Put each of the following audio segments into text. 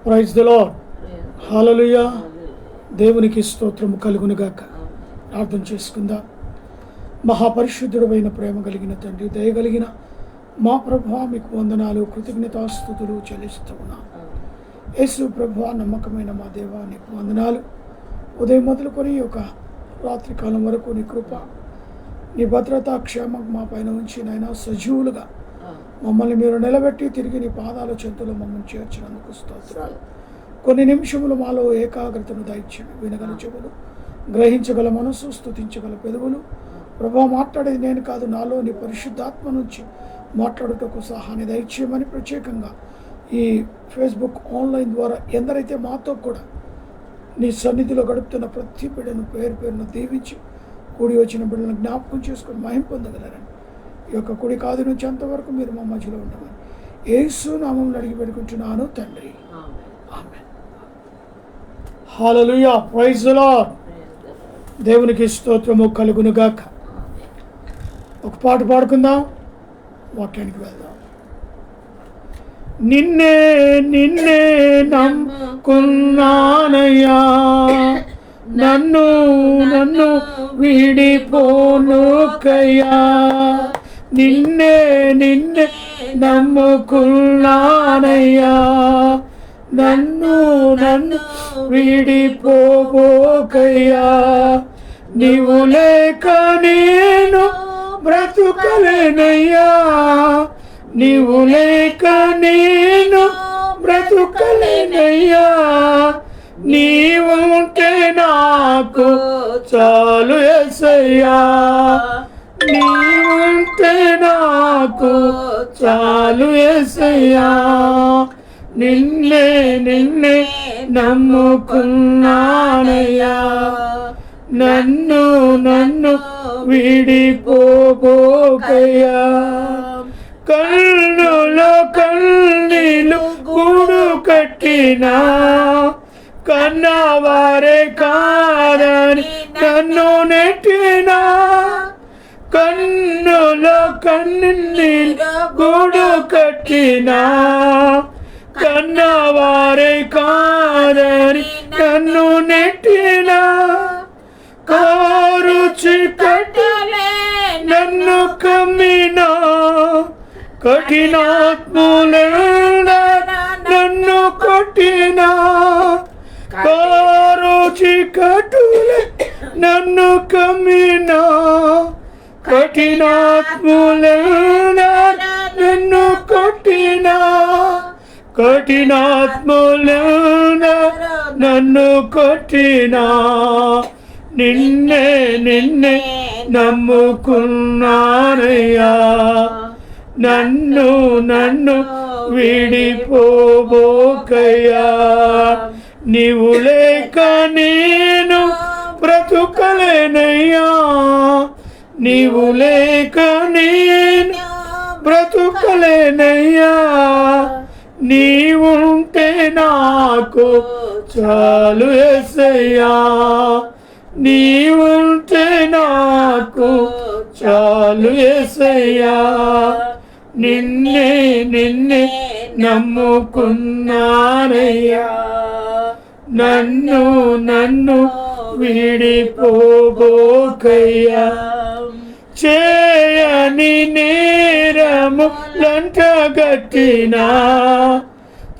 Praise the Lord. హల్లెలూయా. దేవునికి స్తోత్రము కలుగునుగాక. ప్రార్థన చేసుకుందాం. మహాపరిశుద్ధుడైన ప్రేమ కలిగిన తండ్రి, దయగలిగిన మా ప్రభువా, మీకు వందనాలు, కృతజ్ఞతాస్తుతులు చెల్లిస్తూ ఉన్నాం. యేసు ప్రభువా, నమ్మకమైన మా దేవా, నీకు వందనాలు. ఉదయం మొదలుకొని ఒక రాత్రికాలం వరకు నీ కృప, నీ భద్రత, క్షేమం మా పైన ఉంచి నాయన సజీవులుగా మమ్మల్ని మీరు నిలబెట్టి తిరిగి నీ పాదాల చెంతలో మమ్మల్ని చేర్చినందుకు స్తోత్రాలు. కొన్ని నిమిషములు మాలో ఏకాగ్రతను దయచేయండి. వినగల చెవులు, గ్రహించగల మనసు, స్తుతించగల పెదవులు. ప్రభా, మాట్లాడేది నేను కాదు, నాలో నీ పరిశుద్ధాత్మ నుంచి మాట్లాడుటకు సహాయాన్ని దయచేయమని ప్రత్యేకంగా ఈ ఫేస్బుక్ ఆన్లైన్ ద్వారా ఎందరైతే మాతో కూడా నీ సన్నిధిలో గడుపుతున్న ప్రతి బిడ్డను పేరు పేరును దీవించి కూడి వచ్చిన బిడ్డలను జ్ఞాపకం చేసుకొని మహిమ పొందగలరని, ఈ యొక్క కుడి కాదు నుంచి అంతవరకు మీరు మా మధ్యలో ఉండమని యేసు నామములో అడిగి పెట్టుకుంటున్నాను తండ్రి, ఆమేన్. హల్లెలూయా. Praise the Lord. దేవునికి స్తోత్రము కలుగునుగాక. ఒక పాట పాడుకుందాం, వాక్యానికి వెళ్దాం. నిన్నే నిన్నే నమ్ముకున్నానయ్యా, నన్ను నన్ను వీడిపోనుకయ్యా. నిన్నే నిన్నే నమ్ముకున్నానయ్యా, నన్ను నన్ను వీడిపోబోకయ్యా. నీవు లేక నేను బ్రతుకలేనయ్యా, నీవు లేక నేను బ్రతుకలేనయ్యా. నీవుంటే నాకు చాలు యేసయ్యా, నీవుంటే నాకు చాలు యేసయ్యా. నిన్నే నిన్నే నమ్ముకున్నానయ్యా, నన్ను నన్ను వీడిపోబోకయ్యా. కన్నులో కన్నీలు గూడు కట్టినా, కన్నవారే కాదని నన్ను నెట్టినా. కన్నులో కన్నీలు గూడు కట్టినా, కన్నవారే కాదని నన్ను నెట్టినా. కారు చీకటిలే నన్ను కమ్మినా, కఠినాత్ములే నన్ను కొట్టినా. కారు చీకటిలే నన్ను కమ్మినా, కఠినాత్ములే నన్ను కొట్టినా. కఠినాత్ములే నన్ను కొట్టినా. నిన్నే నిన్నే నమ్ముకున్నానయ్యా, నన్ను నన్ను వీడిపోబోకయ్యా. నీవు లేక నేను బ్రతుకలేనయ్యా, నీవు లేక నేను బ్రతుకలేనయ్యా. నీవుంటే నాకు చాలు యేసయ్యా, నీవుంటే నాకు చాలు యేసయ్యా. నిన్నే నిన్నే నమ్ముకున్నానయ్యా, నన్ను నన్ను వీడిపోబోకయ్యా. చేయని నేరము లంటగట్టినా,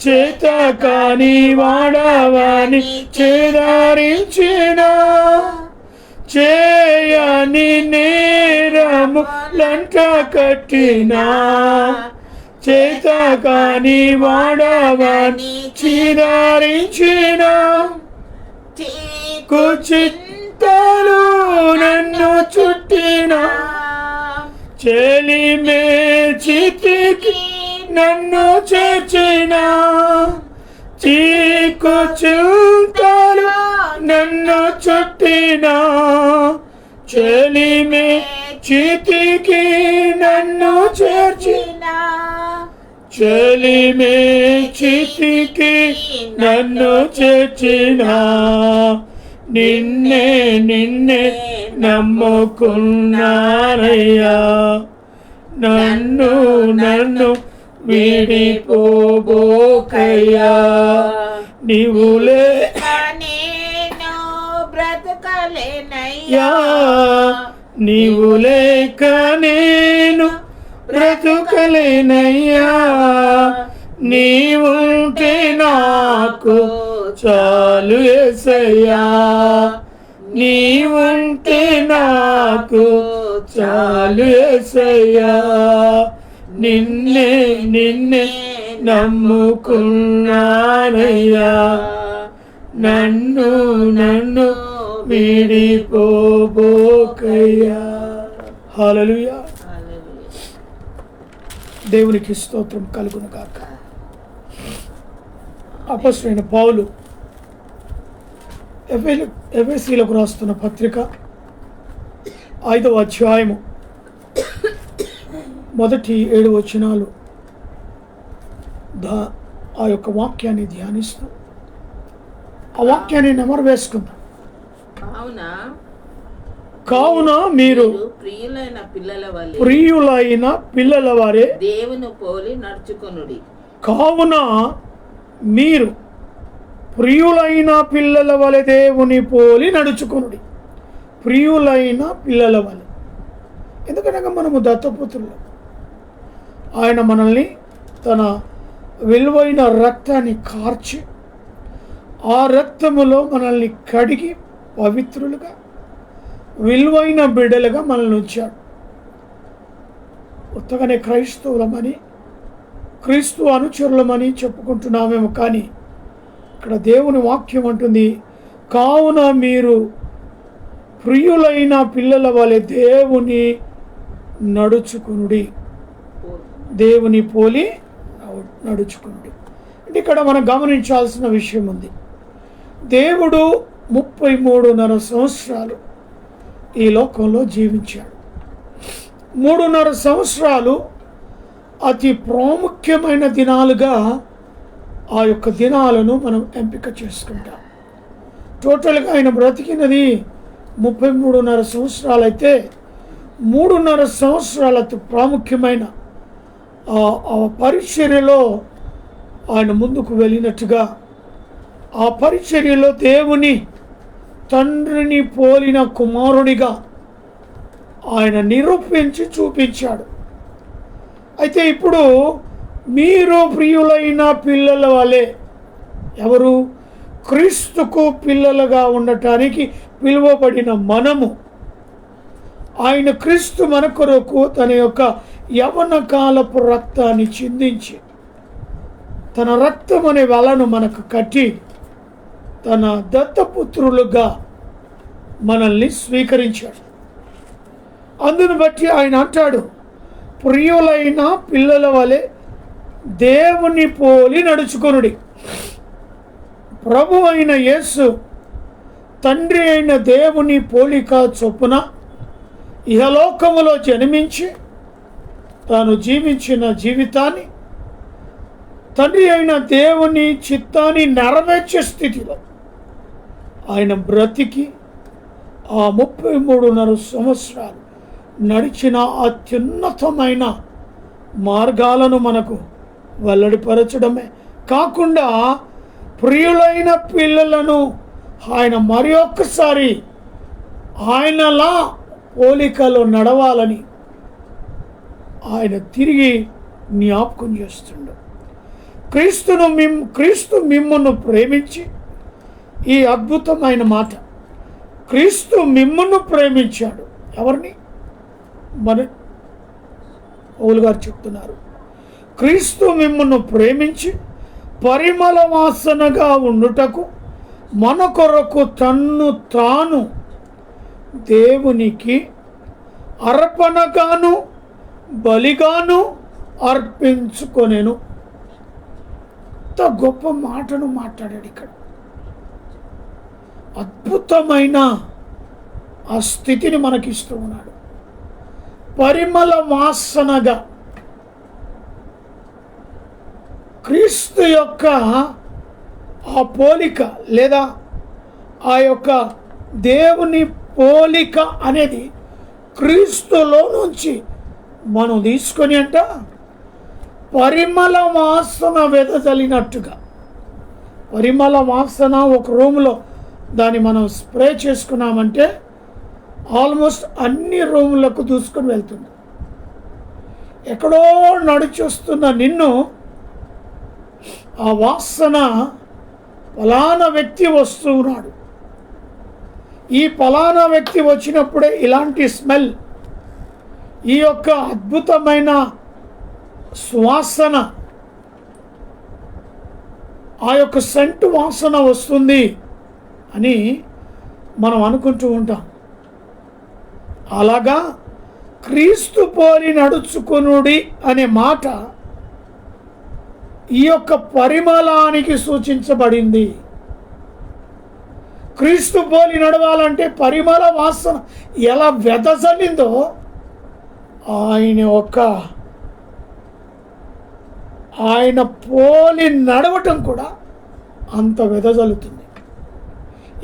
చేత కాని వాడవాని చేదారించినా. చేయని నేరము లంట కట్టినా, చేత కాని వాడవాని చేదారించినా. కుచిత్తలు నన్ను చుట్టినా, చెలిమే చితికి నన్ను చేర్చినా. చీకు చింతలు నన్ను చుట్టినా, చెలిమే చితికి నన్ను చేర్చినా. చెలిమే చితికి నన్ను చేర్చినా. నిన్నే నిన్నే నమ్ముకున్నానయ్యా, నన్ను నన్ను వీడిపోబోకయ్యా. నీవు లేక నేను బ్రతకలేనయ్యా, నీవు లేక నేను బ్రతకలేనయ్యా, నీవుంటే నాకు చాలు యేసయ్యా, నీవుంటే నాకు చాలు యేసయ్యా, నిన్నే నిన్నే నమ్ముకున్నానయ్యా, నన్ను నన్ను విడిపోబోకయ్యా. హల్లెలూయా. దేవునికి స్తోత్రం కలుగును గాక. అపొస్తలుడైన పౌలు ఎఫెసీయులకు రాస్తున్న పత్రిక 5వ అధ్యాయము మొదటి 7 వచనాలు ఆ యొక్క వాక్యాన్ని ధ్యానిస్తూ ఆ వాక్యాన్ని నెమరు వేసుకుందాం. కావున మీరు ప్రియులైన పిల్లల వారే దేవుని పోలి నడుచుకొనుడి. కావున మీరు ప్రియులైన పిల్లల వలె దేవుని పోలి నడుచుకొనుడి. ప్రియులైన పిల్లల వలె, ఎందుకనగా మనము దత్తపుత్రులు. ఆయన మనల్ని తన విలువైన రక్తాన్ని కార్చి ఆ రక్తములో మనల్ని కడిగి పవిత్రులుగా విలువైన బిడ్డలుగా మనల్ని ఉంచాడు. కొత్తగానే క్రైస్తవులమని క్రీస్తు అనుచరులమని చెప్పుకుంటున్నామేమో, కానీ ఇక్కడ దేవుని వాక్యం అంటుంది, కావున మీరు ప్రియులైన పిల్లల వలె దేవుని నడుచుకునుడి, దేవుని పోలి నడుచుకునుడి. అంటే ఇక్కడ మనం గమనించాల్సిన విషయం ఉంది. దేవుడు 33.5 సంవత్సరాలు ఈ లోకంలో జీవించాడు. 3.5 సంవత్సరాలు అతి ప్రాముఖ్యమైన దినాలుగా ఆ యొక్క దినాలను మనం ఎంపిక చేసుకుంటాం. టోటల్గా ఆయన బ్రతికినది 33.5 సంవత్సరాలు అయితే 3.5 సంవత్సరాల ప్రాముఖ్యమైన ఆ పరిచర్యలో ఆయన ముందుకు వెళ్ళినట్టుగా, ఆ పరిచర్యలో దేవుని తండ్రిని పోలిన కుమారునిగా ఆయన నిరూపించి చూపించాడు. అయితే ఇప్పుడు మీరు ప్రియులైన పిల్లల వలె, ఎవరు? క్రీస్తుకు పిల్లలుగా ఉండటానికి పిలువబడిన మనము, ఆయన క్రీస్తు మన కొరకు తన యొక్క యవన కాలపు రక్తాన్ని చిందించి తన రక్తం అనే వలను మనకు కట్టి తన దత్తపుత్రులుగా మనల్ని స్వీకరించాడు. అందును బట్టి ఆయన అంటాడు, ప్రియులైన పిల్లల వలె దేవుని పోలి నడుచుకొనుడి. ప్రభు అయిన యేసు తండ్రి అయిన దేవుని పోలిక చొప్పున ఇహలోకములో జన్మించి తాను జీవించిన జీవితాన్ని తండ్రి అయిన దేవుని చిత్తాన్ని నెరవేర్చే స్థితిలో ఆయన బ్రతికి ఆ 33.5 సంవత్సరాలు నడిచిన అత్యున్నతమైన మార్గాలను మనకు వెల్లడిపరచడమే కాకుండా ప్రియులైన పిల్లలను ఆయన మరి ఒక్కసారి ఆయనలా పోలికలో నడవాలని ఆయన తిరిగి జ్ఞాపకం చేస్తుండు. క్రీస్తు మిమ్మును ప్రేమించి, ఈ అద్భుతమైన మాట, క్రీస్తు మిమ్మును ప్రేమించాడు. ఎవరిని? మన పౌలు గారు చెప్తున్నారు, క్రీస్తు మిమ్మును ప్రేమించి పరిమళ వాసనగా ఉండుటకు మన కొరకు తన్ను తాను దేవునికి అర్పణగాను బలిగాను అర్పించుకొనెను. ఇంత గొప్ప మాటను మాట్లాడాడు ఇక్కడ. అద్భుతమైన ఆ స్థితిని మనకిస్తూ ఉన్నాడు. పరిమళ వాసనగా క్రీస్తు యొక్క ఆ పోలిక లేదా ఆ యొక్క దేవుని పోలిక అనేది క్రీస్తులో నుంచి మనం తీసుకొని పరిమళ వాసన వెదజల్లినట్టుగా పరిమళ వాసన ఒక రూమ్లో దాన్ని మనం స్ప్రే చేసుకున్నామంటే ఆల్మోస్ట్ అన్ని రూములకు దూసుకొని వెళ్తుంది. ఎక్కడో నడిచొస్తున్న నిన్ను ఆ వాసన ఫలానా వ్యక్తి వస్తున్నాడు, ఈ ఫలానా వ్యక్తి వచ్చినప్పుడే ఇలాంటి స్మెల్, ఈ యొక్క అద్భుతమైన సువాసన, ఆ యొక్క సెంటు వాసన వస్తుంది అని మనం అనుకుంటూ ఉంటాం. అలాగా క్రీస్తు పోలి నడుచుకునుడి అనే మాట ఈ యొక్క పరిమళానికి సూచించబడింది. క్రీస్తు పోలి నడవాలంటే పరిమళ వాసన ఎలా వెదజల్లిందో ఆయన పోలి నడవటం కూడా అంత వెదజల్లుతుంది.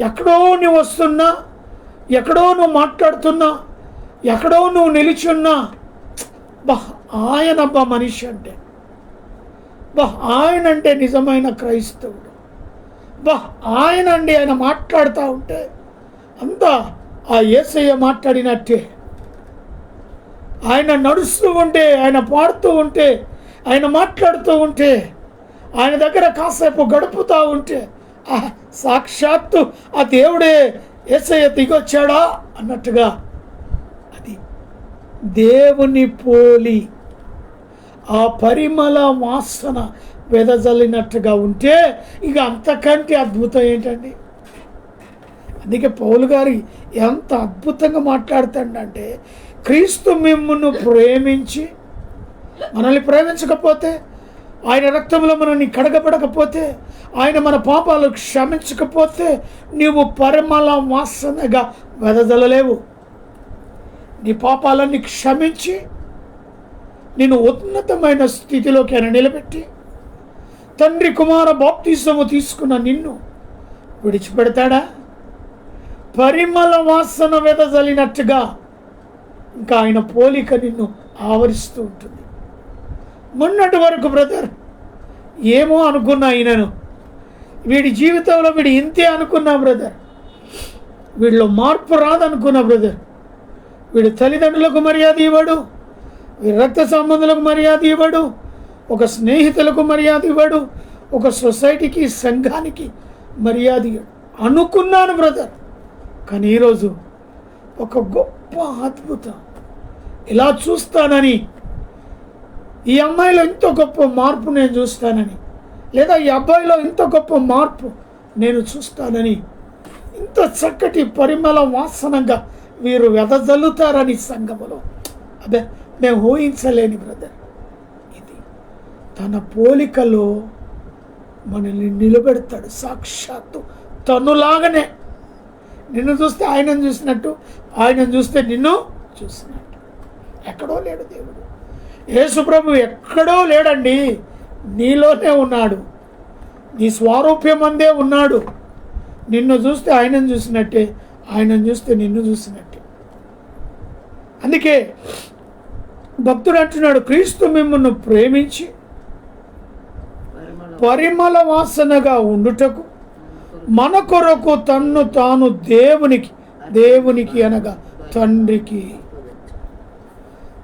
ఎక్కడో నువ్వు వస్తున్నా, ఎక్కడో నువ్వు మాట్లాడుతున్నా, ఎక్కడో నువ్వు నిలిచున్నా, ఆయన మనిషి అంటే, ఆయన అంటే నిజమైన క్రైస్తవుడు, ఆయన అండి, ఆయన మాట్లాడుతూ ఉంటే అంతా ఆ యేసయ్య మాట్లాడినట్టే. ఆయన నడుస్తూ ఉంటే, ఆయన పాడుతూ ఉంటే, ఆయన మాట్లాడుతూ ఉంటే, ఆయన దగ్గర కాసేపు గడుపుతూ ఉంటే సాక్షాత్తు ఆ దేవుడే యేసయ్య దిగొచ్చాడా అన్నట్టుగా అది దేవుని పోలి ఆ పరిమళ వాసన వెదజల్లినట్టుగా ఉంటే ఇక అంతకంటే అద్భుతం ఏంటండి? అందుకే పౌలు గారి ఎంత అద్భుతంగా మాట్లాడుతాడంటే, క్రీస్తు మిమ్మును ప్రేమించి, మనల్ని ప్రేమించకపోతే, ఆయన రక్తంలో మనల్ని కడగబడకపోతే, ఆయన మన పాపాలు క్షమించకపోతే నీవు పరిమళ వాసనగా వెదజల్లలేవు. నీ పాపాలన్నీ క్షమించి నేను ఉన్నతమైన స్థితిలోకి ఆయన నిలబెట్టి తండ్రి కుమార బాప్తిజము తీసుకున్న నిన్ను విడిచిపెడతాడా? పరిమళ వాసన వెదజల్లినట్టుగా ఇంకా ఆయన పోలిక నిన్ను ఆవరిస్తూ ఉంటుంది. మొన్నటి వరకు బ్రదర్ ఏమో అనుకున్నా, ఈయనను వీడి జీవితంలో వీడు ఇంతే అనుకున్నా బ్రదర్, వీడిలో మార్పు రాదనుకున్నా బ్రదర్. వీడి తల్లిదండ్రులకు మర్యాద ఇవ్వడు, వీడి రక్త సంబంధులకు మర్యాద ఇవ్వడు, ఒక స్నేహితులకు మర్యాద ఇవ్వడు, ఒక సొసైటీకి సంఘానికి మర్యాద ఇవ్వడు అనుకున్నాను బ్రదర్. కానీ ఈరోజు ఒక గొప్ప అద్భుతం ఇలా చూస్తానని, ఈ అమ్మాయిలో ఇంత గొప్ప మార్పు నేను చూస్తానని, లేదా ఈ అబ్బాయిలో ఇంత గొప్ప మార్పు నేను చూస్తానని, ఇంత చక్కటి పరిమళ వాసనగా వీరు వెదజల్లుతారని సంఘములో అదే మేము ఊహించలేని బ్రదర్. ఇది తన పోలికలో మనల్ని నిలబెడతాడు. సాక్షాత్తు తనులాగానే నిన్ను చూస్తే ఆయనను చూసినట్టు, ఆయనను చూస్తే నిన్ను చూసినట్టు. ఎక్కడో లేడు దేవుడు. యేసు ప్రభు ఎక్కడో లేడండి, నీలోనే ఉన్నాడు, నీ స్వారూప్యం అందే ఉన్నాడు. నిన్ను చూస్తే ఆయనను చూసినట్టే, ఆయనను చూస్తే నిన్ను చూసినట్టే. అందుకే భక్తుడు అంటున్నాడు, క్రీస్తు మిమ్మును ప్రేమించి పరిమళ వాసనగా ఉండుటకు మన కొరకు తన్ను తాను దేవునికి అనగా తండ్రికి,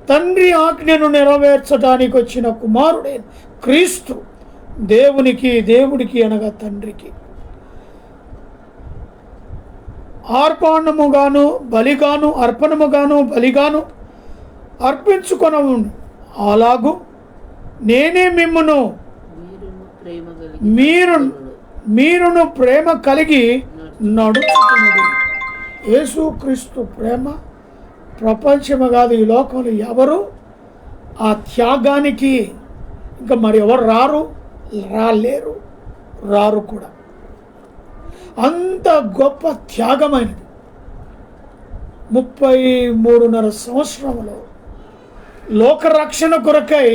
తండ్రి ఆజ్ఞను నెరవేర్చడానికి వచ్చిన కుమారుడే క్రీస్తు దేవుడికి అనగా తండ్రికి అర్పణముగాను బలిగాను అర్పించుకొనవు. అలాగూ నేనే మిమ్మును మీరును ప్రేమ కలిగి నడుచుకున్నది. యేసుక్రీస్తు ప్రేమ ప్రపంచము కాదు, ఈ లోకంలో ఎవరు ఆ త్యాగానికి ఇంకా మరి ఎవరు రారు కూడా. అంత గొప్ప త్యాగమైనది. 33.5 సంవత్సరంలో లోకరక్షణ కొరకై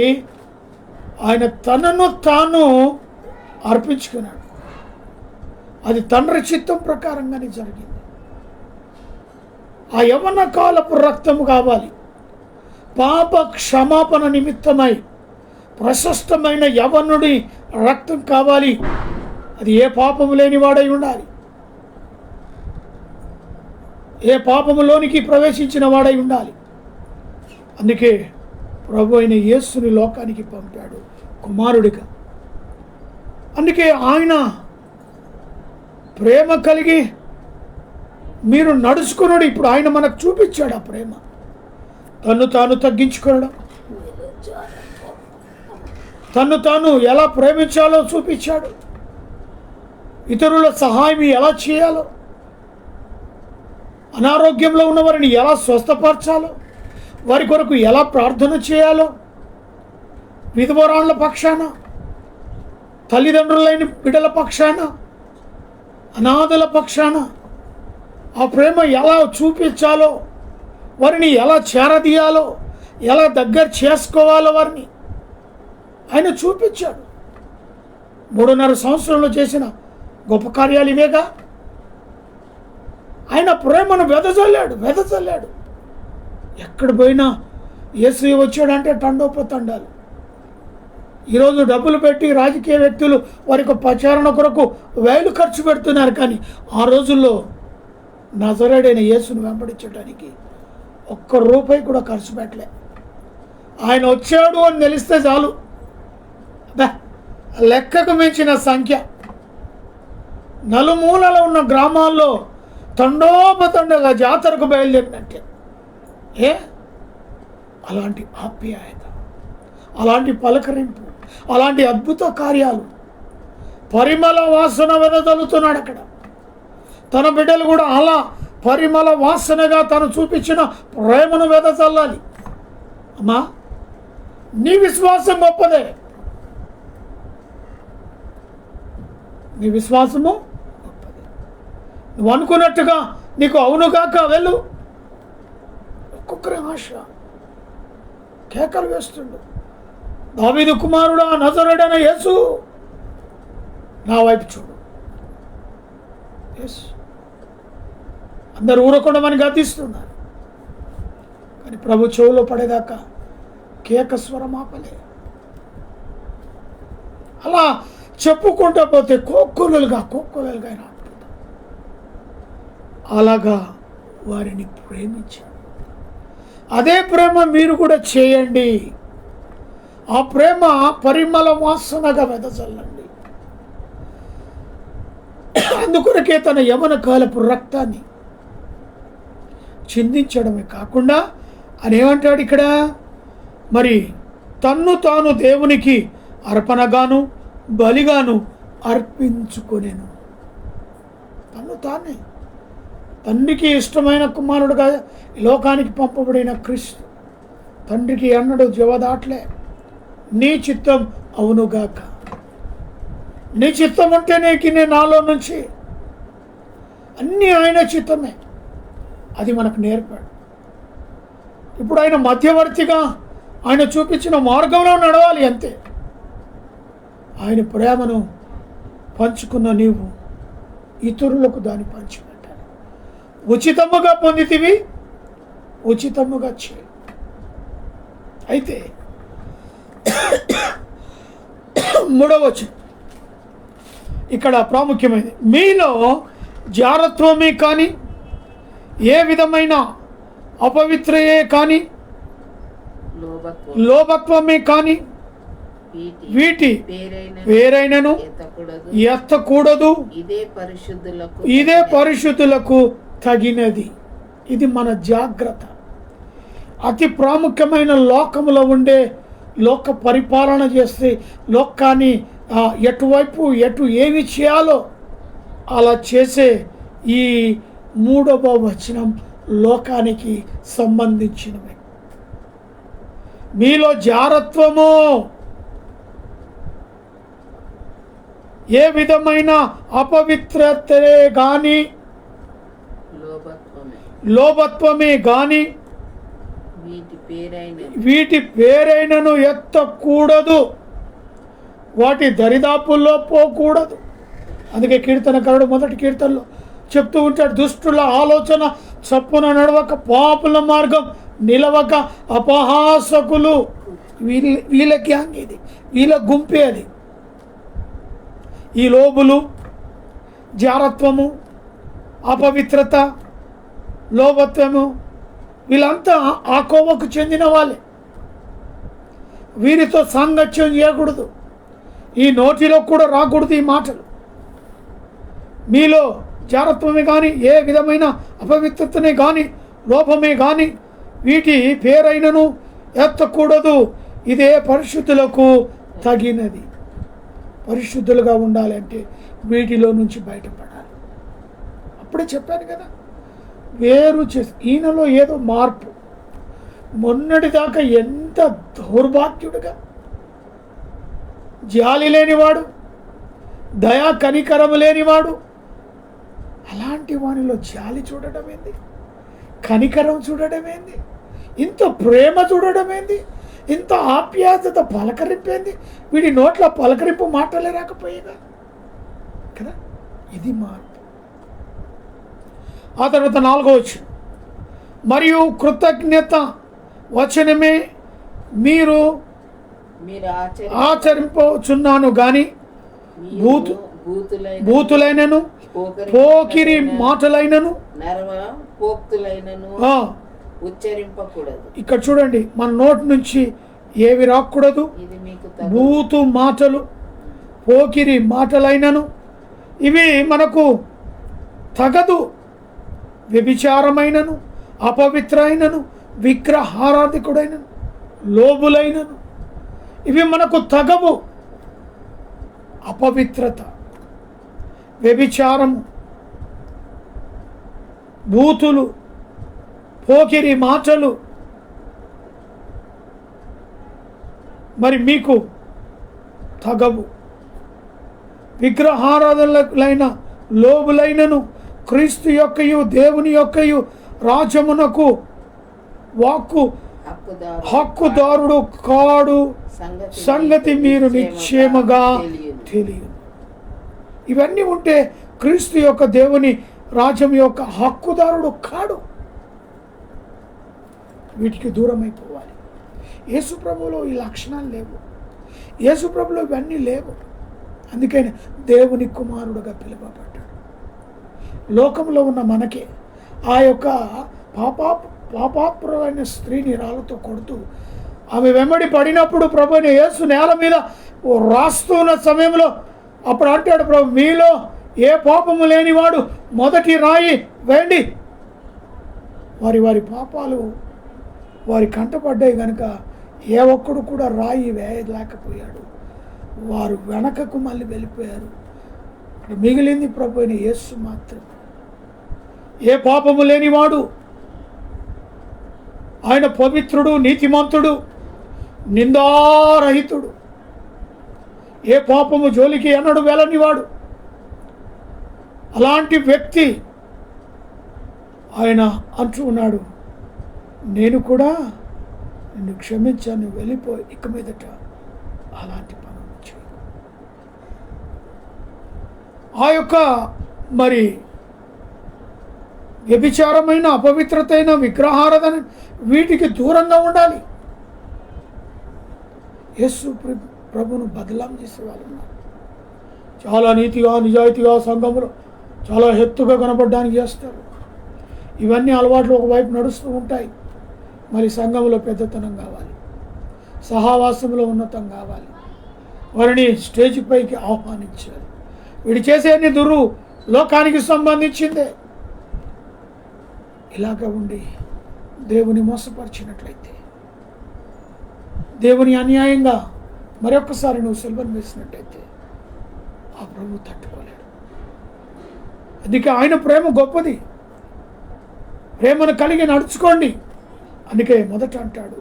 ఆయన తనను తాను అర్పించుకున్నాడు. అది తండ్రి చిత్తం ప్రకారంగానే జరిగింది. ఆ యవ్వన కాలపు రక్తము కావాలి, పాప క్షమాపణ నిమిత్తమై ప్రశస్తమైన యవ్వనుడి రక్తం కావాలి అది ఏ పాపము లేని వాడై ఉండాలి, ఏ పాపములోనికి ప్రవేశించిన వాడై ఉండాలి. అందుకే ప్రభు అయిన యేసుని లోకానికి పంపాడు కుమారుడిగా. అందుకే ఆయన ప్రేమ కలిగి మీరు నడుచుకున్నాడు. ఇప్పుడు ఆయన మనకు చూపించాడు ఆ ప్రేమ. తన్ను తాను తగ్గించుకోవడం, తన్ను తాను ఎలా ప్రేమించాలో చూపించాడు. ఇతరుల సహాయం ఎలా చేయాలో, అనారోగ్యంలో ఉన్న వారిని ఎలా స్వస్థపరచాలో, వారి కొరకు ఎలా ప్రార్థన చేయాలో, విధవరాళ్ల పక్షాన, తల్లిదండ్రులైన బిడ్డల పక్షాన, అనాథల పక్షాన ఆ ప్రేమ ఎలా చూపించాలో, వారిని ఎలా చేరదీయాలో, ఎలా దగ్గర చేసుకోవాలో వారిని ఆయన చూపించాడు. 3.5 సంవత్సరంలో చేసిన గొప్ప కార్యాలు ఇవేగా. ఆయన ప్రేమను వెదజల్లాడు. ఎక్కడ పోయినా యేసు వచ్చాడంటే తండోపతండాలు. ఈరోజు డబ్బులు పెట్టి రాజకీయ వ్యక్తులు వారి యొక్క ప్రచారణ కొరకు వేలు ఖర్చు పెడుతున్నారు. కానీ ఆ రోజుల్లో నజరేయుడైన యేసును వెంబడించడానికి ₹1 కూడా ఖర్చు పెట్టలే. ఆయన వచ్చాడు అని తెలిస్తే చాలు, లెక్కకు మించిన సంఖ్య. నలుమూలలో ఉన్న గ్రామాల్లో తండోపతండగా జాతరకు బయలుదేరినట్టే. అలాంటి ఆప్యాయత, అలాంటి పలకరింపు, అలాంటి అద్భుత కార్యాలు, పరిమళ వాసన వెదజల్లుతున్నాడు అక్కడ. తన బిడ్డలు కూడా అలా పరిమళ వాసనగా తను చూపించిన ప్రేమను వెదజల్లాలి. అమ్మా, నీ విశ్వాసం గొప్పదే, నీ విశ్వాసము గొప్పదే. నువ్వు అనుకున్నట్టుగా నీకు అవునుగాక వెళ్ళు. ఒక్కొక్కరి ఆశ కేకలు వేస్తుండు. దావీదు కుమారుడా, నజరేయుడైన యేసు, నా వైపు చూడు. అందరు ఊరకుండమని గతిస్తున్నారు, కానీ ప్రభు చెవులో పడేదాకా కేక స్వరం ఆపలే. అలా చెప్పుకుంటూ పోతే కోక్కులుగా ఆయన అద్భుతం. అలాగా వారిని ప్రేమించారు. అదే ప్రేమ మీరు కూడా చేయండి. ఆ ప్రేమ పరిమళ వాసనగా వెదజల్లండి. అందుకొరకే తన యవన కాలపు రక్తాన్ని చిందించడమే కాకుండా అని ఏమంటాడు ఇక్కడ, మరి తన్ను తాను దేవునికి అర్పణగాను బలిగాను అర్పించుకొనెను. తన్ను తానే తండ్రికి ఇష్టమైన కుమారుడుగా ఈ లోకానికి పంపబడిన క్రీస్తు తండ్రికి అన్నడు జవదాట్లే, నీ చిత్తం అవునుగాక. నీ చిత్తం ఉంటేనే నాలో నుంచి అన్నీ ఆయన చిత్తమే. అది మనకు నేర్పాడు. ఇప్పుడు ఆయన మధ్యవర్తిగా ఆయన చూపించిన మార్గంలో నడవాలి అంతే. ఆయన ప్రేమను పంచుకున్న నీవు ఇతరులకు దాన్ని పంచిపెట్టాలి. ఉచితముగా పొందితివి, ఉచితముగా చేయి. అయితే 3వ వచనం ఇక్కడ ప్రాముఖ్యమైనది. మీలో జారత్వమే కానీ ఏ విధమైన అపవిత్రయే కానీ లోభత్వమే కానీ వీటి వేరైనను ఎత్తకూడదు. ఇదే పరిశుద్ధులకు తగినది. ఇది మన జాగ్రత్త. అతి ప్రాముఖ్యమైన లోకములో ఉండే లోక పరిపాలన చేస్తే లోకాన్ని ఎటువైపు ఏమి చేయాలో అలా చేసే ఈ 3వ వచనం లోకానికి సంబంధించినవి. మీలో జారత్వము ఏ విధమైన అపవిత్రతే గాని లోభత్వమే గాని వీటి పేరైనను ఎత్తకూడదు, వాటి దరిదాపుల్లో పోకూడదు. అందుకే కీర్తనకారుడు మొదటి కీర్తనలో చెప్తూ ఉంటాడు, దుష్టుల ఆలోచన చప్పున నడవక పాపుల మార్గం నిలవక అపహాసకులు వీళ్ళ గ్యాంగ్, ఇది వీళ్ళ గుంపే. అది ఈ లోబులు, జారత్వము, అపవిత్రత, లోభత్వము వీళ్ళంతా ఆ కోవకు చెందిన వాళ్ళే. వీరితో సాంగత్యం చేయకూడదు. ఈ నోటిలో కూడా రాకూడదు ఈ మాటలు. మీలో జారత్వమే కానీ, ఏ విధమైన అపవిత్రతనే కానీ, లోపమే కానీ వీటి పేరైనను ఎత్తకూడదు. ఇదే పరిశుద్ధులకు తగినది. పరిశుద్ధులుగా ఉండాలి అంటే వీటిలో నుంచి బయటపడాలి. అప్పుడే చెప్పాను కదా, వేరు చేసి ఈయనలో ఏదో మార్పు. మొన్నటిదాకా ఎంత దౌర్భాగ్యుడుగా, జాలి లేనివాడు, దయా కనికరము లేనివాడు, అలాంటి వానిలో జాలి చూడడం ఏంది, కనికరం చూడడం ఏంది, ఇంత ప్రేమ చూడడం ఏంది, ఇంత ఆప్యాయత పలకరింపేంది. వీడి నోట్ల పలకరింపు మాటలే రాకపోయేగా కదా. ఇది మార్పు. ఆ తర్వాత 4వ వచనం, మరియు కృతజ్ఞత వచనమే మీరు ఆచరింపచున్నాను గాని బూతులైనను పోకిరి మాటలైనను ఉచ్చరింపకూడదు. ఇక్కడ చూడండి, మన నోటి నుంచి ఏవి రాకూడదు. బూతు మాటలు, పోకిరి మాటలైనను ఇవి మనకు తగదు. వ్యభిచారమైనను, అపవిత్రైనను, విగ్రహారాధికుడైనను, లోబులైనను ఇవి మనకు తగవు. అపవిత్రత, వ్యభిచారము, బూతులు, పోకిరి మాటలు మరి మీకు తగవు. విగ్రహారాధనలైన లోబులైనను క్రీస్తు యొక్కయు దేవుని యొక్కయు రాజ్యమునకు వాక్కు హక్కుదారుడు కాడు సంగతి మీరు నిశ్చయముగా తెలియదు. ఇవన్నీ ఉంటే క్రీస్తు యొక్క దేవుని రాజ్యం యొక్క హక్కుదారుడు కాడు. వీటికి దూరం అయిపోవాలి. యేసు ప్రభువులో ఈ లక్షణాలు లేవు. యేసు ప్రభువులో ఇవన్నీ లేవు. అందుకని దేవుని కుమారుడుగా పిలువబడ్డాడు. లోకంలో ఉన్న మనకే ఆ యొక్క పాపాత్ములైన స్త్రీని రాళ్ళతో కొడుతూ ఆమె వెంబడి పడినప్పుడు ప్రభుని యేసు నేల మీద రాస్తున్న సమయంలో అప్పుడు అంటాడు, ప్రభు మీలో ఏ పాపము లేనివాడు మొదటి రాయి వేయండి. వారి పాపాలు వారి కంటపడ్డాయి కనుక ఏ ఒక్కడు కూడా రాయి వేయలేకపోయాడు. వారు వెనకకు మళ్ళీ వెళ్ళిపోయారు. మిగిలింది ప్రభు అయిన యేసు మాత్రం. ఏ పాపము లేనివాడు, ఆయన పవిత్రుడు, నీతిమంతుడు, నిందారహితుడు, ఏ పాపము జోలికి ఎన్నడు వెళ్ళనివాడు. అలాంటి వ్యక్తి ఆయన అంటూ ఉన్నాడు, నేను కూడా నిన్ను క్షమించాను, వెళ్ళిపో, ఇక మీదట అలాంటి పనులు చేయి. ఆ యొక్క మరి వ్యభిచారమైన, అపవిత్రతైన, విగ్రహారాధన వీటికి దూరంగా ఉండాలి. యేసు ప్రభును బదలాం చేసే వాళ్ళు ఉన్నారు. చాలా నీతిగా నిజాయితీగా సంఘంలో చాలా ఎత్తుగా కనపడడానికి చేస్తారు. ఇవన్నీ అలవాట్లు ఒకవైపు నడుస్తూ ఉంటాయి. మరి సంఘంలో పెద్దతనం కావాలి, సహవాసంలో ఉన్నతం కావాలి, వారిని స్టేజ్ పైకి ఆహ్వానించాలి. వీడు చేసే అన్ని లోకానికి సంబంధించిందే. ఇలాగ ఉండి దేవుని మోసపరిచినట్లయితే, దేవుని అన్యాయంగా మరొకసారి నువ్వు సిల్వను వేసినట్టయితే ఆ ప్రభు తట్టుకోలేడు. అందుకే ఆయన ప్రేమ గొప్పది. ప్రేమను కలిగి నడుచుకోండి. అందుకే మొదట అంటాడు,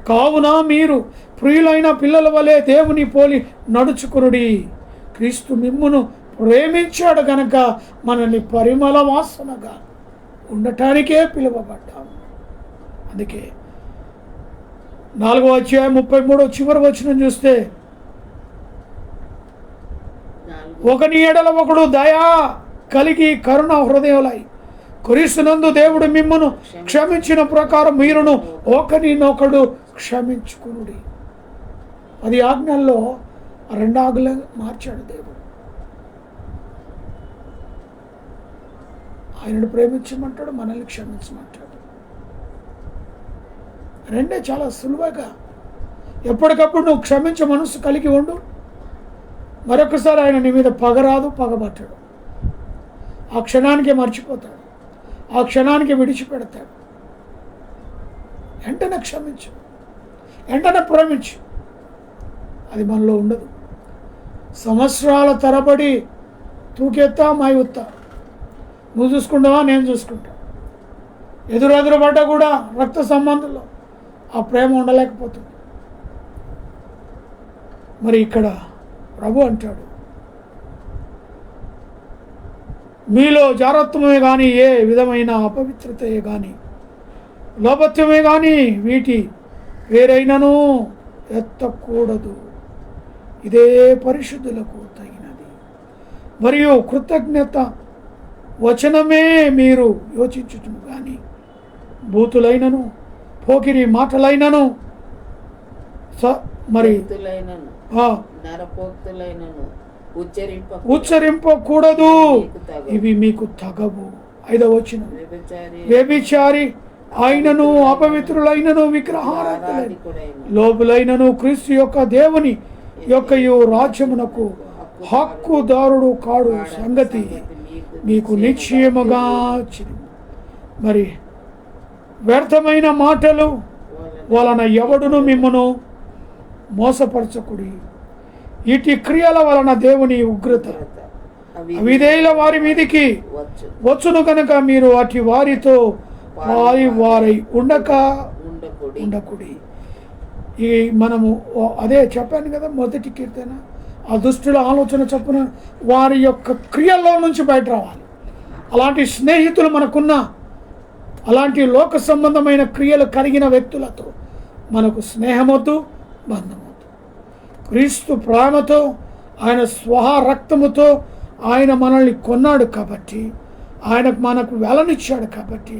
కావున మీరు ప్రియులైన పిల్లల వలె దేవుని పోలి నడుచుకునుడి. క్రీస్తు మిమ్మును ప్రేమించాడు గనక మనల్ని పరిమళ వాసనగా ఉండటానికే పిలువబడ్డాము. అందుకే 4వ అధ్యాయం 33 చివరి వచనం చూస్తే, ఒకని ఎడల ఒకడు దయా కలిగి కరుణ హృదయులై క్రీస్తునందు దేవుడు మిమ్మును క్షమించిన ప్రకారం మీరును ఒకరినొకడు క్షమించుకునుడి. 10 ఆజ్ఞల్లో 2 ఆజ్ఞలు మార్చాడు దేవుడు. ఆయనను ప్రేమించమంటాడు, మనల్ని క్షమించమంటాడు. రెండే చాలా సులువుగా. ఎప్పటికప్పుడు నువ్వు క్షమించే మనసు కలిగి ఉండు. మరొకసారి ఆయన నీ మీద పగరాదు, పగబట్టాడు. ఆ క్షణానికే మర్చిపోతాడు, ఆ క్షణానికి విడిచిపెడతాడు. వెంటనే క్షమించు, వెంటనే ప్రేమించు. అది మనలో ఉండదు. సంవత్సరాల తరబడి తూకెత్తా మాయుత్తా, నువ్వు చూసుకుంటావా నేను చూసుకుంటా, ఎదురెదురు పడ్డా కూడా రక్త సంబంధంలో ఆ ప్రేమ ఉండలేకపోతుంది. మరి ఇక్కడ ప్రభు అంటాడు, మీలో జారత్వమే కానీ, ఏ విధమైన అపవిత్రతయే కానీ, లోపత్యమే కానీ వీటి వేరైనను ఎత్తకూడదు. ఇదే పరిశుద్ధులకు తగినది. మరియు కృతజ్ఞత వచనమే మీరు యోచించుచును కానీ, బూతులైనను పోకిరి మాటలైనను మరి ఉచ్చరింపకూడదు. ఇవి మీకు తగవు. 5వ వచనం, వ్యభిచారి అయినను అపవిత్రులైనను విగ్రహారాధకులైన లోబులైనను క్రీస్తు యొక్క దేవుని యొక్క రాజ్యమునకు హక్కుదారుడు కాడు సంగతి మీకు నిశ్చయముగా. మరి వ్యర్థమైన మాటలు వలన ఎవడును మిమ్మును మోసపరచకుడి. ఇటు క్రియల వలన దేవుని ఉగ్రత అవిధేయుల వారి మీదికి వచ్చును కనుక మీరు అటు వారితో వారై ఉండకుడి. ఈ మనము అదే చెప్పాను కదా, మొదటి కీర్తన, ఆ దుష్టుల ఆలోచన చొప్పున వారి యొక్క క్రియల్లో నుంచి బయట రావాలి. అలాంటి స్నేహితులు మనకున్న, అలాంటి లోక సంబంధమైన క్రియలు కలిగిన వ్యక్తులతో మనకు స్నేహమొద్దు, బంధమొద్దు. క్రీస్తు ప్రేమతో, ఆయన స్వహ రక్తముతో ఆయన మనల్ని కొన్నాడు కాబట్టి, ఆయన మనకు వెలనిచ్చాడు కాబట్టి,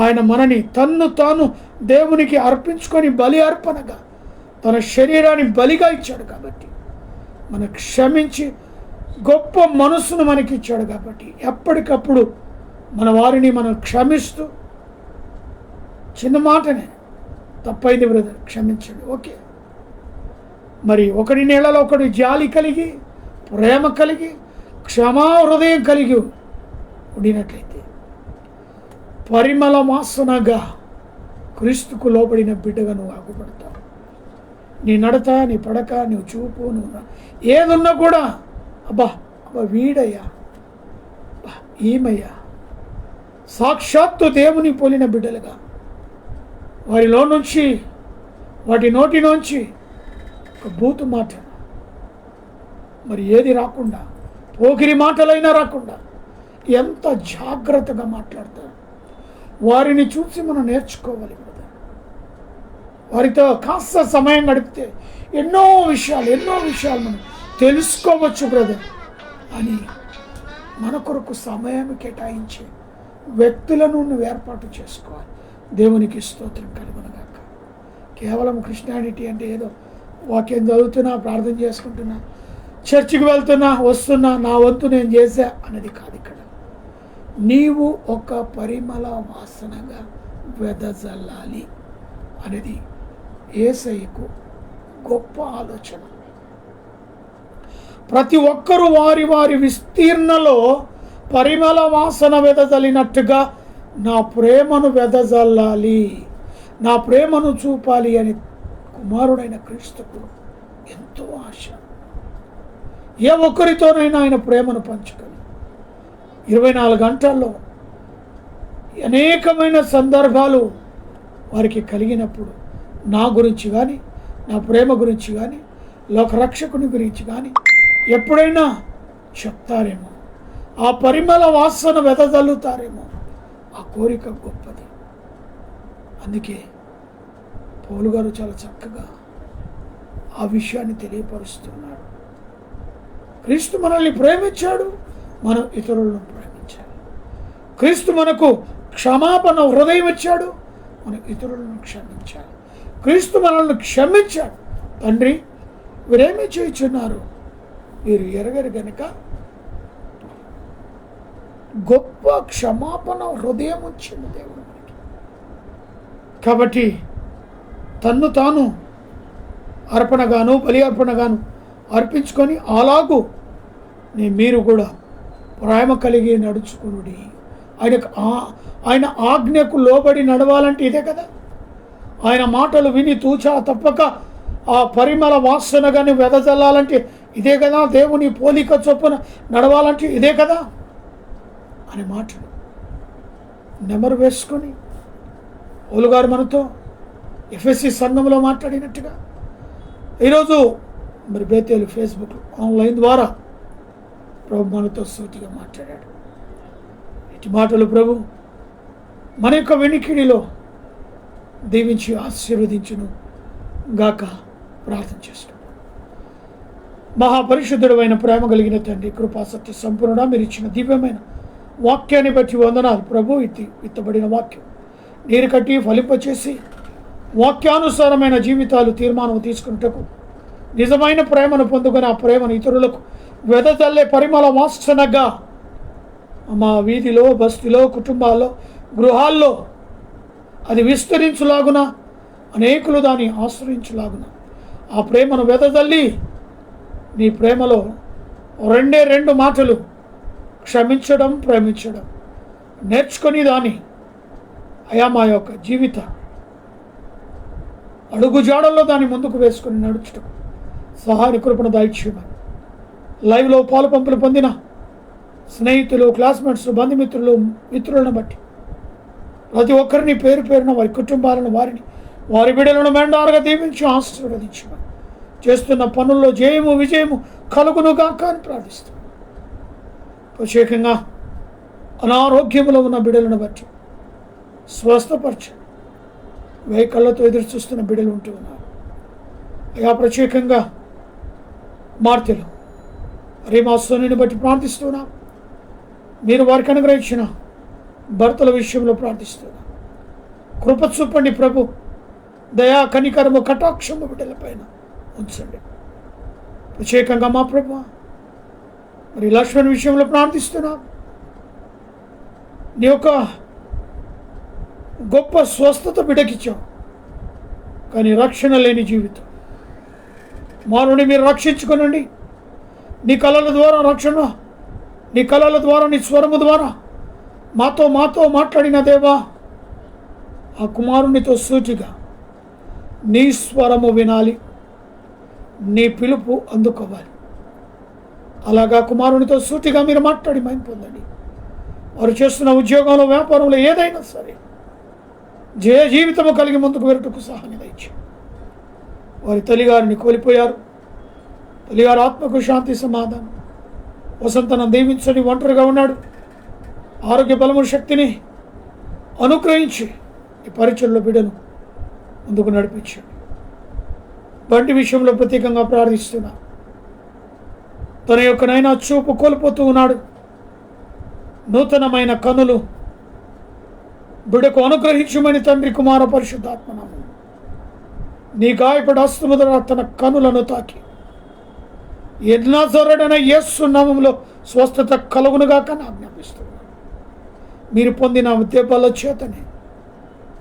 ఆయన మనని తన్ను తాను దేవునికి అర్పించుకొని బలి అర్పణగా తన శరీరాన్ని బలిగా ఇచ్చాడు కాబట్టి, మన క్షమించి గొప్ప మనస్సును మనకి ఇచ్చాడు కాబట్టి, ఎప్పటికప్పుడు మన వారిని మనం క్షమిస్తూ, చిన్న మాటనే తప్పైంది బ్రదర్ క్షమించండి, ఓకే. మరి ఒకరి నీళ్ళలో ఒకడు జాలి కలిగి, ప్రేమ కలిగి, క్షమా హృదయం కలిగి ఉండినట్లయితే పరిమళ వాసనగా క్రీస్తుకు లోబడిన బిడ్డగా నువ్వు ఆగుపడతావు. నీ నడత, నీ పడక, నువ్వు చూపు, నువ్వు ఏదున్నా కూడా అబ్బా వీడయ్యా, ఈమయ్యా, సాక్షాత్తు దేవుని పోలిన బిడ్డలుగా వారిలో నుంచి, వాటి నోటి నుంచి ఒక బూతు మాట మరి ఏది రాకుండా, పోకిరి మాటలైనా రాకుండా ఎంత జాగ్రత్తగా మాట్లాడతారు. వారిని చూసి మనం నేర్చుకోవాలి బ్రదర్. వారితో కాస్త సమయం గడిపితే ఎన్నో విషయాలు మనం తెలుసుకోవచ్చు బ్రదర్ అని మన కొరకు సమయం కేటాయించే వ్యక్తులను నువ్వు ఏర్పాటు చేసుకోవాలి. దేవునికి స్తోత్రం కలుగునుగాక. కేవలం క్రిస్టియానిటీ అంటే ఏదో వాక్యం చదువుతున్నా, ప్రార్థన చేసుకుంటున్నా, చర్చికి వెళ్తున్నా, వస్తున్నా, నా వంతు నేను చేశా అనేది కాదు. ఇక్కడ నీవు ఒక పరిమళ వాసనగా వెదజల్లాలి అనేది యేసయ్యకు గొప్ప ఆలోచన. ప్రతి ఒక్కరూ వారి వారి విస్తీర్ణలో పరిమళ వాసన వెదజల్లినట్టుగా నా ప్రేమను వెదజల్లాలి, నా ప్రేమను చూపాలి అని కుమారుడైన క్రీస్తుకు ఎంతో ఆశ. ఏ ఒక్కరితోనైనా ఆయన ప్రేమను పంచుకొని 24 గంటల్లో అనేకమైన సందర్భాలు వారికి కలిగినప్పుడు నా గురించి కానీ, నా ప్రేమ గురించి కానీ, లోకరక్షకుని గురించి కానీ ఎప్పుడైనా చెప్తారేమో, ఆ పరిమళ వాసన వెదజల్లుతారేమో. ఆ కోరిక గొప్పది. అందుకే పౌలు గారు చాలా చక్కగా ఆ విషయాన్ని తెలియపరుస్తున్నాడు. క్రీస్తు మనల్ని ప్రేమించాడు, మనం ఇతరులను ప్రేమించాలి. క్రీస్తు మనకు క్షమాపణ హృదయం ఇచ్చాడు, మనం ఇతరులను క్షమించాలి. క్రీస్తు మనల్ని క్షమించాడు. తండ్రి, వీరేమీ చేయుచున్నారు, వీరు ఎరగరు గనుక గొప్ప క్షమాపణ హృదయం వచ్చింది దేవుడు మనకి. కాబట్టి తన్ను తాను అర్పణగాను బలి అర్పణగాను అర్పించుకొని అలాగూ మీరు కూడా ప్రేమ కలిగి నడుచుకునుడి. ఆయన ఆజ్ఞకు లోబడి నడవాలంటే ఇదే కదా. ఆయన మాటలు విని తూచా తప్పక ఆ పరిమళ వాసనగాని వెదజల్లాలంటే ఇదే కదా. దేవుని పోలిక చొప్పున నడవాలంటే ఇదే కదా అనే మాటలు నెమరు వేసుకొని పౌలు గారు మనతో ఎఫ్ఎస్సి సంఘంలో మాట్లాడినట్టుగా ఈరోజు మరి బేతేలు ఫేస్బుక్ ఆన్లైన్ ద్వారా ప్రభు మనతో సూటిగా మాట్లాడాడు. ఇటు మాటలు ప్రభు మన యొక్క వెనికిడిలో దీవించి ఆశీర్వదించును గాక ప్రార్థన చేస్తున్నాం. మహాపరిశుద్ధుడు అయిన ప్రేమ కలిగిన తండ్రి, కృపా సత్య సంపూర్ణ మీరు ఇచ్చిన దివ్యమైన వాక్యాన్ని బట్టి వందనాలు ప్రభు. విత్తబడిన వాక్యం నీరు కట్టి ఫలింపచేసి వాక్యానుసారమైన జీవితాలు తీర్మానం తీసుకున్నటకు, నిజమైన ప్రేమను పొందుకొని ఆ ప్రేమను ఇతరులకు వెదజల్లే పరిమళ వాసనగా మా వీధిలో, బస్తీలో, కుటుంబాల్లో, గృహాల్లో అది విస్తరించులాగున, అనేకులు దాన్ని ఆశ్రయించులాగున ఆ ప్రేమను వెదజల్లి నీ ప్రేమలో రెండు మాటలు క్షమించడం, ప్రేమించడం నేర్చుకొని దాన్ని అయా మా యొక్క జీవిత అడుగుజాడల్లో దాన్ని ముందుకు వేసుకొని నడుచడం సహాయ కృపణ దయచేయమని లైవ్లో పాలు పంపులు పొందిన స్నేహితులు, క్లాస్మేట్స్, బంధుమిత్రులు, మిత్రులను బట్టి ప్రతి ఒక్కరిని పేరు పేరున వారి కుటుంబాలను, వారి బిడ్డలను మెండారుగా దీవించి ఆశీర్వదించమని, చేస్తున్న పనుల్లో జయము విజయము కలుగునుగాక అని ప్రార్థిస్తున్నాను. ప్రత్యేకంగా అనారోగ్యంలో ఉన్న బిడ్డలను బట్టి స్వస్థపరచండి. వేయి కళ్ళతో ఎదురు చూస్తున్న బిడ్డలు ఉంటూ ఉన్నారు. అయా ప్రత్యేకంగా మార్తెలు రీమా సోనిని బట్టి ప్రార్థిస్తున్నాం. మీరు వారికి అనుగ్రహించిన భర్తల విషయంలో ప్రార్థిస్తున్నాం. కృప చూపండి ప్రభు. దయా కనికరము కటాక్షము బిడ్డలపైన ఉంచండి. ప్రత్యేకంగా మా ప్రభు మరి లక్ష్మణ్ విషయంలో ప్రార్థిస్తున్నాం. నీ యొక్క గొప్ప స్వస్థత బిడ్డకిచ్చావు, కానీ రక్షణ లేని జీవితం. మానవుని మీరు రక్షించుకోనండి. నీ కళల ద్వారా రక్షణ, నీ కళల ద్వారా, నీ స్వరము ద్వారా మాతో మాట్లాడిన దేవా, ఆ కుమారునితో సూటిగా నీ స్వరము వినాలి, నీ పిలుపు అందుకోవాలి. అలాగా కుమారునితో సూటిగా మీరు మాట్లాడి మైం పొందండి. వారు చేస్తున్న ఉద్యోగంలో, వ్యాపారంలో ఏదైనా సరే జయ జీవితము కలిగి ముందుకు వెరుటకు సహాయం దయచి. వారి తల్లిగారిని కోల్పోయారు. తల్లిగారు ఆత్మకు శాంతి, సమాధానం, వసంతనం దీవించని ఒంటరిగా ఉన్నాడు. ఆరోగ్య బలము, శక్తిని అనుగ్రహించి ఈ పరిచయంలో బిడ్డను ముందుకు నడిపించండి. బండి విషయంలో ప్రత్యేకంగా ప్రార్థిస్తున్నా. తన యొక్క నైనా చూపు కోల్పోతూ ఉన్నాడు. నూతనమైన కనులు బిడ్డకు అనుగ్రహించమని తండ్రి, కుమార, పరిశుద్ధాత్మనామం నీ గాయపడి హస్తము ద్వారా తన కనులను తాకి నజరేయుడైన యేసు నామములో స్వస్థత కలుగునుగాక ఆజ్ఞాపిస్తున్నాను. మీరు పొందిన దెబ్బల చేతనే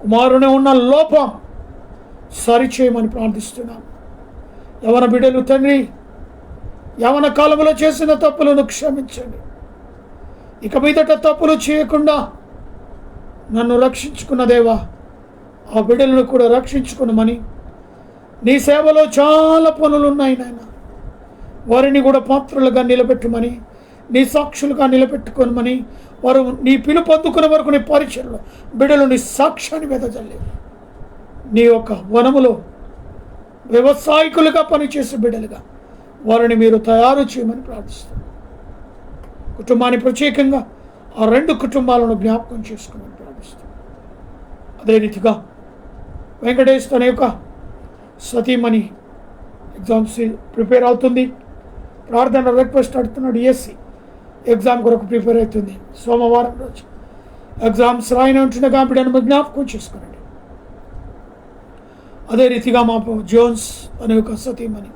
కుమారుని ఉన్న లోపం సరిచేయమని ప్రార్థిస్తున్నాను. యవన బిడ్డలు తండ్రి, యవన కాలంలో చేసిన తప్పులను క్షమించండి. ఇక మీదట తప్పులు చేయకుండా నన్ను రక్షించుకున్న దేవా, ఆ బిడ్డలను కూడా రక్షించుకునమని, నీ సేవలో చాలా పనులు ఉన్నాయి నాయన, వారిని కూడా పాత్రలుగా నిలబెట్టమని, నీ సాక్షులుగా నిలబెట్టుకోనమని, వారు నీ పిలుపు అందుకునే వరకు నీ పరిచయంలో బిడ్డలు నీ సాక్ష్యాన్ని వెదజల్లి నీ యొక్క వనములో వ్యవసాయకులుగా పనిచేసే బిడ్డలుగా వారిని మీరు తయారు చేయమని ప్రార్థిస్తున్నాను. కుటుంబాన్ని ప్రత్యేకంగా ఆ 2 కుటుంబాలను జ్ఞాపకం చేసుకోమని ప్రార్థిస్తున్నాను. అదే రీతిగా వెంకటేష్ తన యొక్క సతీమణి ఎగ్జామ్స్ ప్రిపేర్ అవుతుంది. ప్రార్థన రిక్వెస్ట్ అడుగుతున్నాడు. ESC ఎగ్జామ్ కొరకు ప్రిపేర్ అవుతుంది. సోమవారం రోజు ఎగ్జామ్స్ రాయని ఉంటుండగా బిడ్డను జ్ఞాపకం చేసుకోనండి. అదే రీతిగా మా జోన్స్ అనే ఒక సతీమణి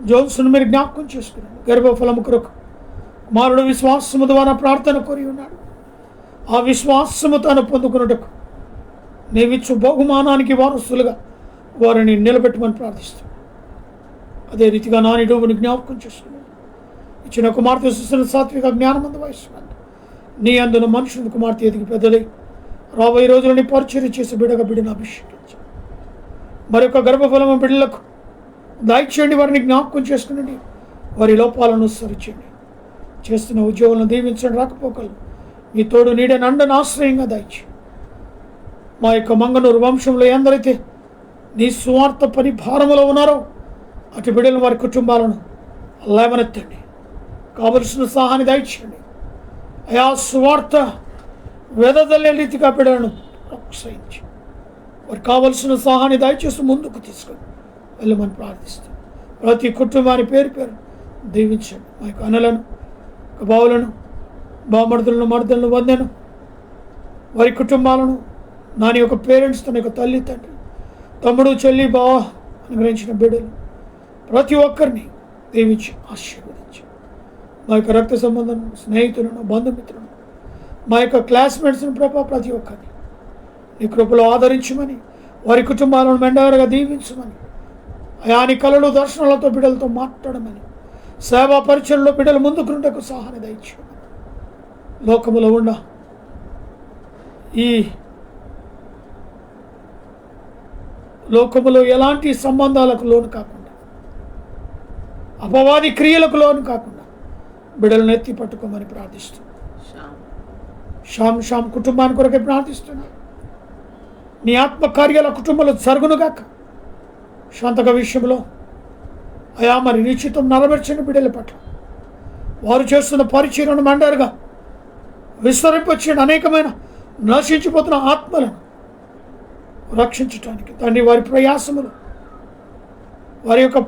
జోన్స్ను మీరు జ్ఞాపకం చేసుకునండి. గర్భఫలము కొరకు కుమారుడు విశ్వాసము ద్వారా ప్రార్థన కోరి ఉన్నాడు. ఆ విశ్వాసము తాను పొందుకున్నట్టుకు నీవిచ్చు బహుమానానికి వారసులుగా వారిని నిలబెట్టమని ప్రార్థిస్తాను. అదే రీతిగా నా నిడువుని జ్ఞాపకం చేసుకున్నాను. ఇచ్చిన కుమార్తె సుస్థిర సాత్విక జ్ఞానమందు వయస్సు నీ అందున మనుషుని కుమార్తె ఎదిగి పెద్దలై రాబోయే రోజులని పరిచర్య చేసి బిడ్డను అభిషేకించు. మరొక గర్భఫలము బిడ్డలకు దయచేయండి. వారిని జ్ఞాపకం చేసుకునండి. వారి లోపాలను సరిచేయండి. చేస్తున్న ఉద్యోగులను దీవించండి. రాకపోకలు మీ తోడు నీడని అండను ఆశ్రయంగా దయచేయండి. మా యొక్క మంగనూరు వంశంలో ఎందరైతే నీ స్వార్థ పని భారములో ఉన్నారో అటు బిడ్డలు వారి కుటుంబాలను లేవనెత్తండి. కావలసిన సహాయాన్ని దయచేయండి. అయా స్వార్థ వెదజల్లే రీతిగా బిడ్డలను ప్రోత్సహించి వారికి కావలసిన సహాయాన్ని దయచేసి ముందుకు తీసుకొని వెళ్ళమని ప్రార్థిస్తాం. ప్రతి కుటుంబాన్ని పేరు దీవించండి. మా యొక్క అన్నలను, బావులను, బామర్దులను, మర్దలను, వందెను వారి కుటుంబాలను, నాని యొక్క పేరెంట్స్, తన యొక్క తల్లి, తండ్రి, తమ్ముడు, చెల్లి, బావ అనుగ్రహించిన బిడ్డలు ప్రతి ఒక్కరిని దీవించి ఆశీర్వదించి మా యొక్క రక్త సంబంధం, స్నేహితులను, బంధుమిత్రులను, మా యొక్క క్లాస్మేట్స్ను ప్రతి ఒక్కరిని నీ కృపలో ఆదరించమని, వారి కుటుంబాలను మెండవరగా దీవించమని, అయాని కళలు, దర్శనాలతో బిడ్డలతో మాట్లాడమని, సేవా పరిచయంలో బిడ్డలు ముందుకున్నటకు సహాయం దయచేయమని, లోకములో ఉన్న ఈ లోకములో ఎలాంటి సంబంధాలకు లోను కాకుండా, అపవాది క్రియలకు లోను కాకుండా బిడ్డలను ఎత్తి పట్టుకోమని ప్రార్థిస్తున్నాను. శ్యామ్ కుటుంబాన్ని కొరకే ప్రార్థిస్తున్నాను. నీ ఆత్మకార్యాల కుటుంబంలో జరుగునుగాక. శాంతక విషయంలో అయా మరి నిశ్చితం నెరవేర్చని బిడ్డల పట్ల వారు చేస్తున్న పరిచర్యను మెండరుగా విస్తరింపచ్చిన అనేకమైన నశించిపోతున్న ఆత్మలను రక్షించటానికి తండ్రి వారి ప్రయాసములు, వారి యొక్క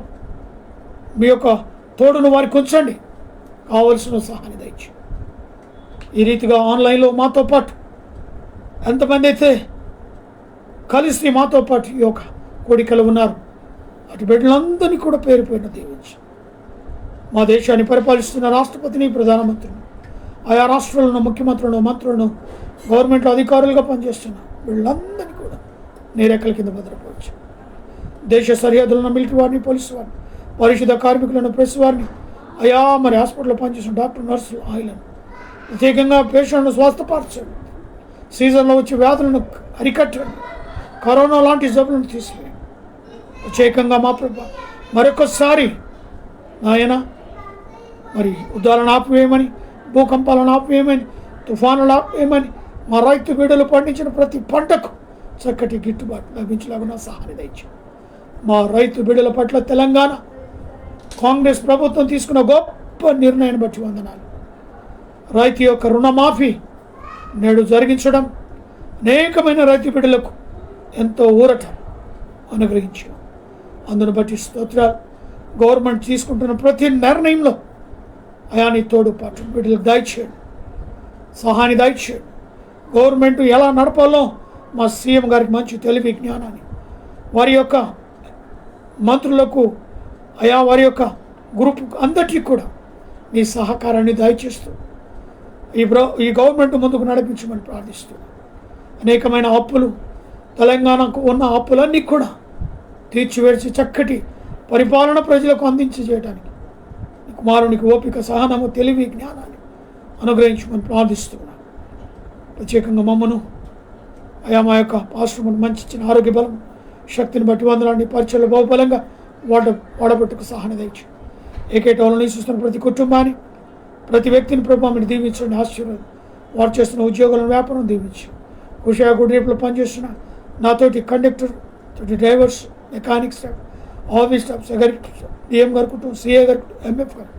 మీ యొక్క తోడును వారికి ఉంచండి. కావలసిన సహాయం దయచేయండి. ఈ రీతిగా ఆన్లైన్లో మాతో పాటు ఎంతమంది అయితే కలిసి మాతో పాటు ఈ యొక్క కోడికలు ఉన్నారు అటు బిడ్డలందరినీ కూడా పేరుపైన దీవించి మా దేశాన్ని పరిపాలిస్తున్న రాష్ట్రపతిని, ప్రధానమంత్రిని, ఆయా రాష్ట్రాలను, ముఖ్యమంత్రులను, మంత్రులను, గవర్నమెంట్లో అధికారులుగా పనిచేస్తున్న వీళ్ళందరినీ కూడా నీ రెక్కల కింద భద్రపరచు. దేశ సరిహద్దులను, మిలిటరీ వారిని, పోలీసు వారిని, పరిశుద్ధ కార్మికులను, ప్రెస్ వారిని, అయా మరి హాస్పిటల్లో పనిచేసిన డాక్టర్, నర్సులు, ఆయిలను ప్రత్యేకంగా పేషెంట్లను స్వస్థపరచండి. సీజన్లో వచ్చే వ్యాధులను అరికట్టండి. కరోనా లాంటి జబ్బులను తీసివేయండి. ప్రత్యేకంగా మా ప్రభు మరొకసారి నాయన మరి యుద్ధాలను ఆపివేయమని, భూకంపాలను ఆపివేయమని, తుఫానులు ఆపివేయమని, మా రైతు బిడ్డలు పండించిన ప్రతి పంటకు చక్కటి గిట్టుబాటు లభించలాగా సహాయం దయచేయండి. మా రైతు బిడ్డల పట్ల తెలంగాణ కాంగ్రెస్ ప్రభుత్వం తీసుకున్న గొప్ప నిర్ణయాన్ని బట్టి వందనాలు. రైతు యొక్క రుణమాఫీ నేడు జరిగించడం అనేకమైన రైతు బిడ్డలకు ఎంతో ఊరట అనుగ్రహించాం. అందును బట్టి స్తోత్రాలు. గవర్నమెంట్ తీసుకుంటున్న ప్రతి నిర్ణయంలో అయాని తోడుపాటు బిడ్డలకు దయచేయండి, సహాయాన్ని దయచేయండి. గవర్నమెంట్ ఎలా నడపాలో మా సీఎం గారికి మంచి తెలివి జ్ఞానాన్ని, వారి యొక్క మంత్రులకు, అయా వారి యొక్క గ్రూప్ అందరికీ కూడా మీ సహకారాన్ని దయచేస్తూ ఈ గవర్నమెంట్ ముందుకు నడిపించమని ప్రార్థిస్తూ అనేకమైన అప్పులు, తెలంగాణకు ఉన్న అప్పులన్నీ కూడా తీర్చివేసి చక్కటి పరిపాలన ప్రజలకు అందించజేయడానికి కుమారునికి ఓపిక, సహనము, తెలివి, జ్ఞానాన్ని అనుగ్రహించమని ప్రార్థిస్తున్నాను. ప్రత్యేకంగా మమ్మను అయా మా యొక్క పాశ్రమను మంచి ఇచ్చిన ఆరోగ్య బలం, శక్తిని బట్టి వందనాన్ని పరిచయలు బహుబలంగా వాడబట్టుకు సహాయం దయచు. ఏకేటంలో చూస్తున్న ప్రతి కుటుంబాన్ని, ప్రతి వ్యక్తిని ప్రభావాన్ని దీవించండి. ఆశీర్వాదం. వారు చేస్తున్న ఉద్యోగాలను, వ్యాపారం దీవించి హుషా గుడిరేపులో పనిచేస్తున్న నాతోటి కండక్టర్, తోటి drivers, mechanic staff, office staff, DM గారి కుటుంబం, సిఏ గారి కుటుంబం, ఎంఎఫ్ గారు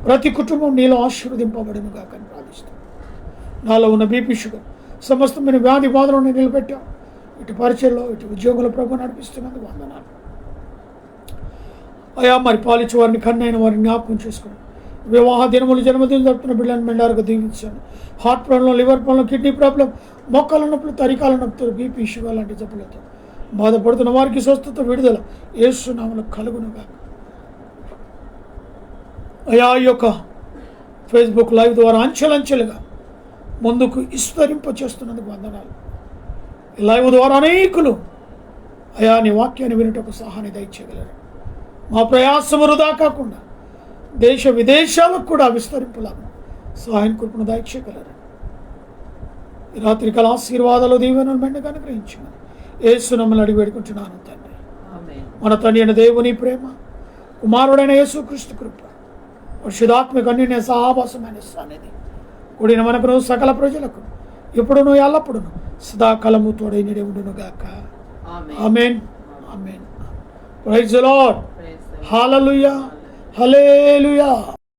ప్రతి కుటుంబం నీలో ఆశీర్వదింపబడిన కాకని ప్రార్థిస్తాను. నాలో ఉన్న బీపీ, షుగర్, సమస్తమైన వ్యాధి బాధలను నిలబెట్టాం. ఇటు పరిచయంలో, ఇటు ఉద్యోగుల ప్రభు నడిపిస్తున్నందుకు వందనాలు. అయా మరి పాలించే వారిని, కన్నైన వారిని జ్ఞాపకం చేసుకుని వివాహ దినములు, జన్మదినం జరుపుతున్న బిడ్డలను మెండారుగా దీవించండి. Heart problem, liver problem, kidney problem, మొక్కల నొప్పులు, తరికాల నొప్పులు, బీపీ, షుగర్ లాంటి జబ్బులతో బాధపడుతున్న వారికి స్వస్థత, విడుదల యేసు నామములో కలుగునుగా. అయా ఈ యొక్క ఫేస్బుక్ లైవ్ ద్వారా అంచెలంచెలుగా ముందుకు విస్తరింప చేస్తున్నందుకు వందనాలు. ఈ లైవ్ ద్వారా అనేకులు అయా నీ వాక్యాన్ని వినుటకు సహాయాన్ని దయచేయగలరు. మా ప్రయాసం వృధా కాకుండా దేశ విదేశాలకు కూడా విస్తరింపులాగా సహాయం కృపను దయచేయగలరు. ఈ రాత్రి కాల ఆశీర్వాదాలు దీవెనలు మెండుగా అనుగ్రహించమని యేసు నామములో అడిగి వేడుకుంటున్నాను తండ్రి. మన తండ్రి అయిన దేవుని ప్రేమ, కుమారుడైన యేసుక్రీస్తు కృప, పరిశుద్ధాత్మక అన్యోన్య సహవాసమైన సన్నిధి కూడిన మనకును సకల ప్రజలకు ఇప్పుడును ఎల్లప్పుడును సదాకాలము తోడైనడే ఉండును గాక. ఆమేన్. ఆమేన్. Praise the Lord. హల్లెలూయా. హల్లెలూయా.